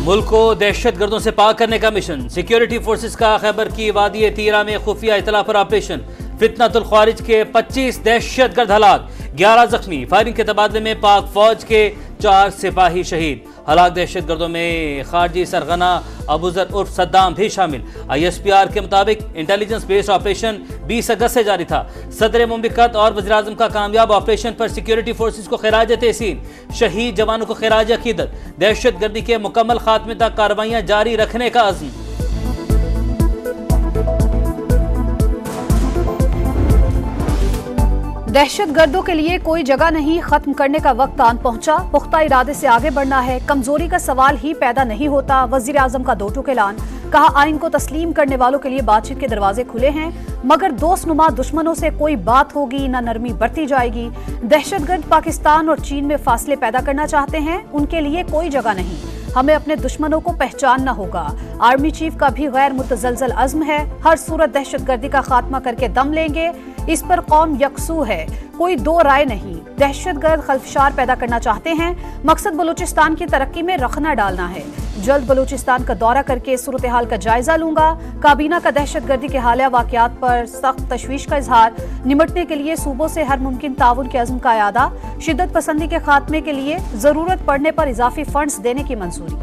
मुल्क को दहशत गर्दों से पाक करने का मिशन। सिक्योरिटी फोर्सेस का खैबर की वादी तीरा में खुफिया इतला पर ऑपरेशन। फितनतुल ख्वारिज के 25 दहशत गर्द हलाक, 11 जख्मी। फायरिंग के तबादले में पाक फौज के 4 सिपाही शहीद। हलाक दहशत गर्दों में खारजी सरगना अबूजर उर्फ सद्दाम भी शामिल। ISPR के मुताबिक इंटेलिजेंस बेस्ड ऑपरेशन 20 अगस्त से जारी था। सदर मुमलिकत और वज़ीर आज़म का कामयाब ऑपरेशन पर सिक्योरिटी फोर्सेस को खिराज तहसीन, शहीद जवानों को खिराज अकीदत। दहशत गर्दी के मुकम्मल खात्मे तक कार्रवाइयां जारी रखने का अज़्म। दहशत गर्दों के लिए कोई जगह नहीं, खत्म करने का वक्त आन पहुंचा। पुख्ता इरादे से आगे बढ़ना है, कमजोरी का सवाल ही पैदा नहीं होता। वजीर आजम का 2 टूक ऐलान। कहा, आइन को तस्लीम करने वालों के लिए बातचीत के दरवाजे खुले हैं, मगर दोस्तनुमा दुश्मनों से कोई बात होगी न नरमी बरती जाएगी। दहशतगर्द पाकिस्तान और चीन में फासले पैदा करना चाहते हैं, उनके लिए कोई जगह नहीं। हमें अपने दुश्मनों को पहचानना होगा। आर्मी चीफ का भी गैर मुतजलजल अज़्म है, हर सूरत दहशतगर्दी का खात्मा करके दम लेंगे। इस पर कौम यकसू है, कोई 2 राय नहीं। दहशतगर्द खलफशार पैदा करना चाहते हैं, मकसद बलूचिस्तान की तरक्की में रखना डालना है। जल्द बलूचिस्तान का दौरा करके सूरत हाल का जायजा लूंगा। काबीना का दहशतगर्दी के हालिया वाकयात पर सख्त तशवीश का इजहार। निमटने के लिए सूबों से हर मुमकिन ताउन के अज़्म का यादा। शिद्दत पसंदी के खात्मे के लिए जरूरत पड़ने पर इजाफी फंड्स देने की मंजूरी।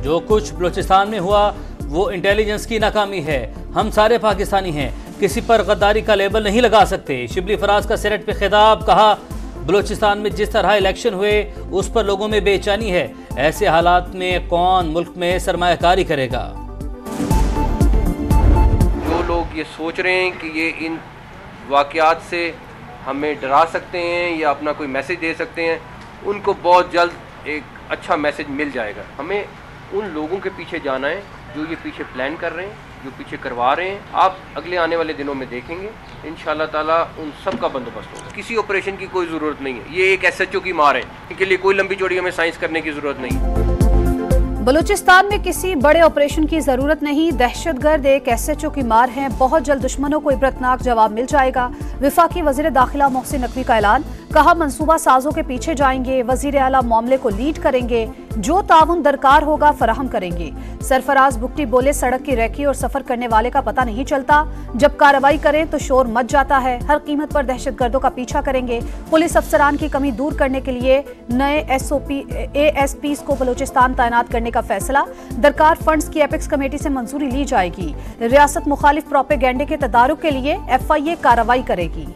जो कुछ बलूचिस्तान में हुआ वो इंटेलिजेंस की नाकामी है। हम सारे पाकिस्तानी हैं, किसी पर गद्दारी का लेबल नहीं लगा सकते। शिबली फराज का सेनेट पे खिताब। कहा, बलूचिस्तान में जिस तरह इलेक्शन हुए उस पर लोगों में बेचैनी है। ऐसे हालात में कौन मुल्क में सरमायाकारी करेगा। जो लोग ये सोच रहे हैं कि ये इन वाकयात से हमें डरा सकते हैं या अपना कोई मैसेज दे सकते हैं, उनको बहुत जल्द एक अच्छा मैसेज मिल जाएगा। हमें उन लोगों के पीछे जाना है जो ये पीछे प्लान कर रहे हैं, जो पीछे करवा रहे हैं। आप अगले आने वाले दिनों में देखेंगे इंशाल्लाह ताला उन सब का बंदोबस्त होगा। किसी ऑपरेशन की कोई ज़रूरत नहीं है, ये एक SHO की मार है, इनके लिए कोई लंबी चौड़ी हमें साइंस करने की ज़रूरत नहीं। बलूचिस्तान में किसी बड़े ऑपरेशन की जरूरत नहीं। दहशतगर्द एक SHO की मार हैं, बहुत जल्द दुश्मनों को इबरतनाक जवाब मिल जाएगा। विफाकी वजीर दाखिला मोहसिन नकवी का ऐलान। कहा, मंसूबा साजों के पीछे जाएंगे, वजीर आला मामले को लीड करेंगे, जो ताउन दरकार होगा फराहम करेंगे। सरफराज बुगटी बोले, सड़क की रेकी और सफर करने वाले का पता नहीं चलता, जब कार्रवाई करें तो शोर मच जाता है। हर कीमत पर दहशतगर्दों का पीछा करेंगे। पुलिस अफसरान की कमी दूर करने के लिए नए ASPs को बलूचिस्तान तैनात करने का फैसला। दरकार फंड्स की एपेक्स कमेटी से मंजूरी ली जाएगी। रियासत मुखालिफ प्रोपेगेंडे के तदारुक के लिए FIA कार्रवाई करेगी।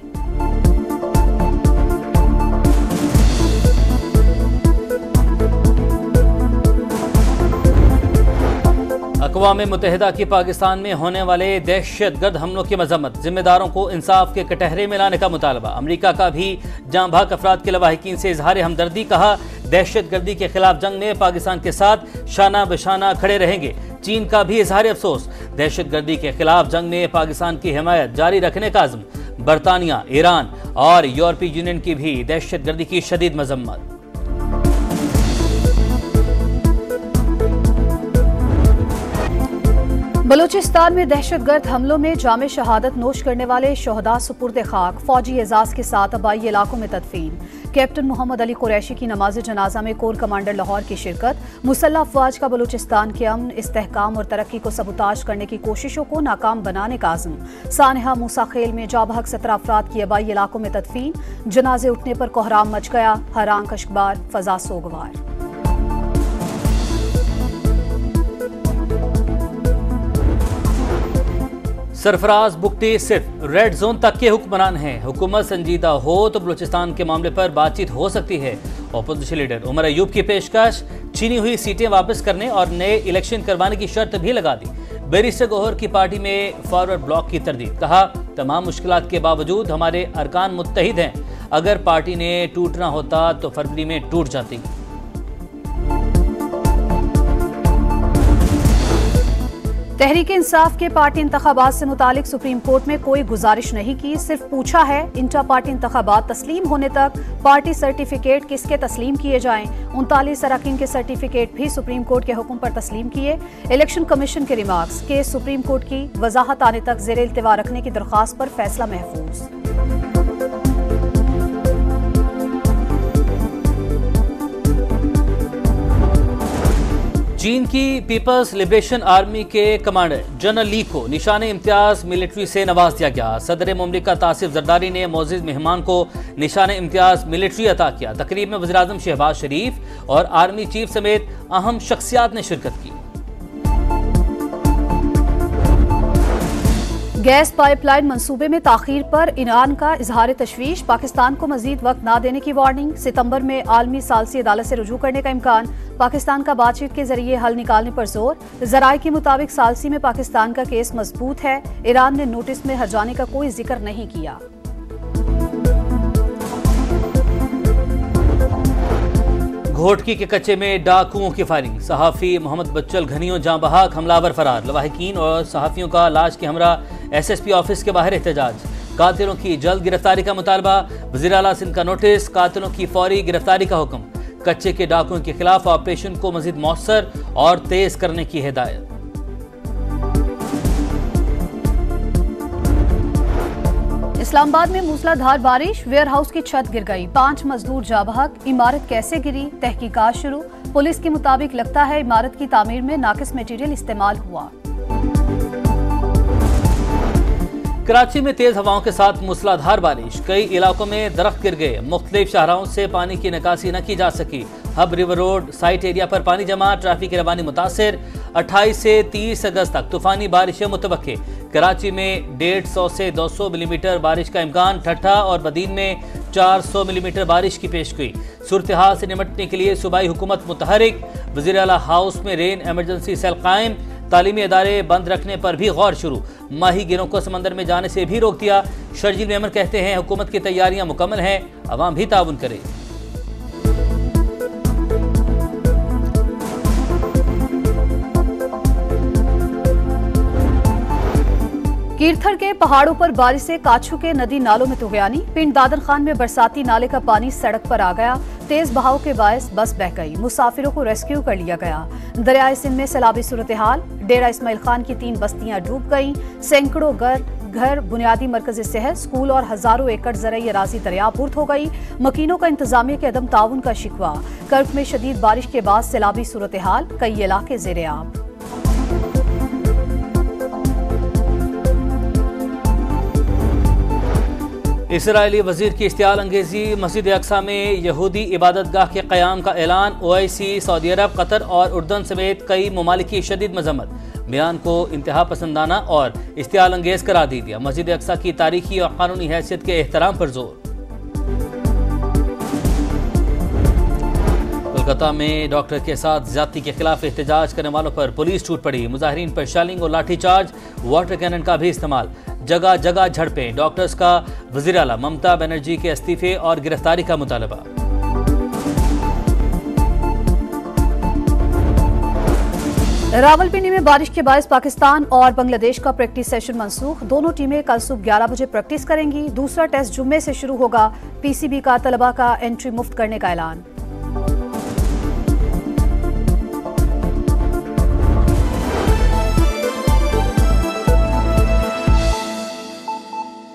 अक़वाम मुत्तहिदा की पाकिस्तान में होने वाले दहशतगर्द हमलों की मजम्मत। जिम्मेदारों को इंसाफ के कटहरे में लाने का मुतालबा। अमरीका का भी जाँ भाग अफराद के लवाहिकीन से इजहार हमदर्दी। कहा, दहशतगर्दी के खिलाफ जंग में पाकिस्तान के साथ शाना बशाना खड़े रहेंगे। चीन का भी इजहार अफसोस। दहशतगर्दी के खिलाफ जंग में पाकिस्तान की हिमायत जारी रखने का अज़्म। बरतानिया, ईरान और यूरोपीय यूनियन की भी दहशतगर्दी की शदीद मजम्मत। बलूचिस्तान में दहशतगर्द हमलों में जामे शहादत नोश करने वाले शहदा सुपुर्द खाक। फौजी एजाज के साथ आबाई इलाकों में तदफीन। कैप्टन मोहम्मद अली कुरैशी की नमाज जनाजा में कोर कमांडर लाहौर की शिरकत। मुसल्लह अफवाज का बलूचिस्तान के अमन, इस्तेहकाम और तरक्की को सबूताज करने की कोशिशों को नाकाम बनाने का आज़म। सानहा मूसा खेल में जाबहक 17 अफराद की आबाई इलाकों में तदफीन। जनाजे उठने पर कोहराम मच गया, हरांग कश्कबार, फजा सोगवार। सरफराज बुगटी सिर्फ रेड जोन तक के हुक्मरान हैं। हुकूमत संजीदा हो तो बलूचिस्तान के मामले पर बातचीत हो सकती है। अपोजिशन लीडर उमर अयूब की पेशकश। छीनी हुई सीटें वापस करने और नए इलेक्शन करवाने की शर्त भी लगा दी। बैरिस्टर गौहर की पार्टी में फॉरवर्ड ब्लॉक की तरदीद। कहा, तमाम मुश्किलात के बावजूद हमारे अरकान मुत्तहिद हैं। अगर पार्टी ने टूटना होता तो फरवरी में टूट जाती। तहरीक इंसाफ के पार्टी इंतखाबात से मुतालिक सुप्रीम कोर्ट में कोई गुजारिश नहीं की, सिर्फ पूछा है इंटर पार्टी इंतखाबात तस्लीम होने तक पार्टी सर्टिफिकेट किसके तस्लीम किए जाएं। 39 अरकान के सर्टिफिकेट भी सुप्रीम कोर्ट के हुक्म पर तस्लीम किए। इलेक्शन कमीशन के रिमार्क्स के सुप्रीम कोर्ट की वजाहत आने तक ज़ेर इल्तिवा रखने की दरख्वास्त पर फैसला महफूज। चीन की पीपल्स लिबरेशन आर्मी के कमांडर जनरल ली को निशान इम्तियाज मिलिट्री से नवाज दिया गया। सदर मुमलिकत आसिफ जरदारी ने मोअज़्ज़िज़ मेहमान को निशान इम्तियाज मिलिट्री अता किया। तकरीब में वज़ीर आज़म शहबाज शरीफ और आर्मी चीफ समेत अहम शख्सियात ने शिरकत की। गैस पाइपलाइन मंसूबे में ताखीर पर ईरान का इजहार तशवीश, पाकिस्तान को मजीद वक्त न देने की वार्निंग। सितंबर में आलमी सालसी अदालत से रुजू करने का इम्कान, पाकिस्तान का बातचीत के जरिए हल निकालने पर जोर। जराये के मुताबिक सालसी में पाकिस्तान का केस मजबूत है, ईरान ने नोटिस में हर्जाने का कोई जिक्र नहीं किया। घोटकी के कच्चे में डाकुओं की फायरिंग, सहाफ़ी मोहम्मद बच्चल घनियों जाँ बहाक, हमलावर फरार। लवाहिकीन और सहाफ़ियों का लाश के हमरा SSP ऑफिस के बाहर एहतजाज। कातिलों की जल्द गिरफ्तारी का मुतालबा, वज़ीर आला सिंध का नोटिस, कातिलों की फौरी गिरफ्तारी का हुक्म। कच्चे के डाकुओं के खिलाफ ऑपरेशन को मजीद मौसर और तेज करने की हिदायत। इस्लामाबाद में मूसलाधार बारिश, वेयर हाउस की छत गिर गई, 5 मजदूर जाँ बहक। इमारत कैसे गिरी, तहकीकात शुरू। पुलिस के मुताबिक लगता है इमारत की तामीर में नाकिस मटेरियल इस्तेमाल हुआ। कराची में तेज हवाओं के साथ मूसलाधार बारिश, कई इलाकों में दरख्त गिर गए। मुख्तलिफ शाहराहों से पानी की निकासी न की जा सकी। Hub river road site area पर पानी जमा, ट्रैफिक की रवानी मुतासिर। 28 से 30 अगस्त तक तूफानी बारिशें मुतवक्के। कराची में 150 से 200 मिलीमीटर बारिश का इम्कान। ठट्ठा और बदीन में 400 मिलीमीटर बारिश की पेशगोई। सूरत हाल से निपटने के लिए सूबाई हुकूमत मुतहरिक, वज़ीर आला हाउस में रेन एमरजेंसी सेल कायम। तालीमी इदारे बंद रखने पर भी गौर शुरू, माही गिरों को समंदर में जाने से भी रोक दिया। शर्जील मेमन कहते हैं हुकूमत की तैयारियां मुकम्मल हैं, अवाम भी ताउन करे। कीरथर के पहाड़ों पर बारिश से काछू के नदी नालों में तुगयानी। पिंड दादन खान में बरसाती नाले का पानी सड़क पर आ गया, तेज बहाव के बायस बस बह गई, मुसाफिरों को रेस्क्यू कर लिया गया। दरियाए सिंध में सैलाबी सूरत हाल, डेरा इस्माइल खान की 3 बस्तियां डूब गईं। सैकड़ों घर, बुनियादी मरकज़ी सेहत, स्कूल और हजारों एकड़ ज़रई अराज़ी दरियापुर्द हो गई। मकीनों का इंतजामिया के अदम ताउन का शिकवा। कर्क में शदीद बारिश के बाद सैलाबी सूरत हाल, कई इलाके ज़ेरे आब। इसराइली वजीर की इश्तियाल अंगेजी, मस्जिद अक्सा में यहूदी इबादत गाह के क़याम का ऐलान। OIC, सऊदी अरब, कतर और उर्दन समेत कई ममालिक की शदीद मजम्मत। बयान को इंतहा पसंदाना और इश्तियाल अंगेज करार दे दिया। मस्जिद अक्सा की तारीखी और कानूनी हैसियत के एहतराम पर जोर। कोलकाता में डॉक्टर के साथ ज्यादती के खिलाफ एहतजाज करने वालों पर पुलिस टूट पड़ी। मुजाहिरीन पर शेलिंग और लाठीचार्ज, वाटर कैनन का भी इस्तेमाल। जगह जगह झड़पें। डॉक्टर्स का वज़ीर आला ममता बनर्जी के इस्तीफे और गिरफ्तारी का मुतालबा। रावलपिंडी में बारिश के बायस पाकिस्तान और बांग्लादेश का प्रैक्टिस सेशन मनसूख। दोनों टीमें कल सुबह 11 बजे प्रैक्टिस करेंगी। दूसरा टेस्ट जुम्मे से शुरू होगा। PCB का तलबा का एंट्री मुफ्त करने का ऐलान।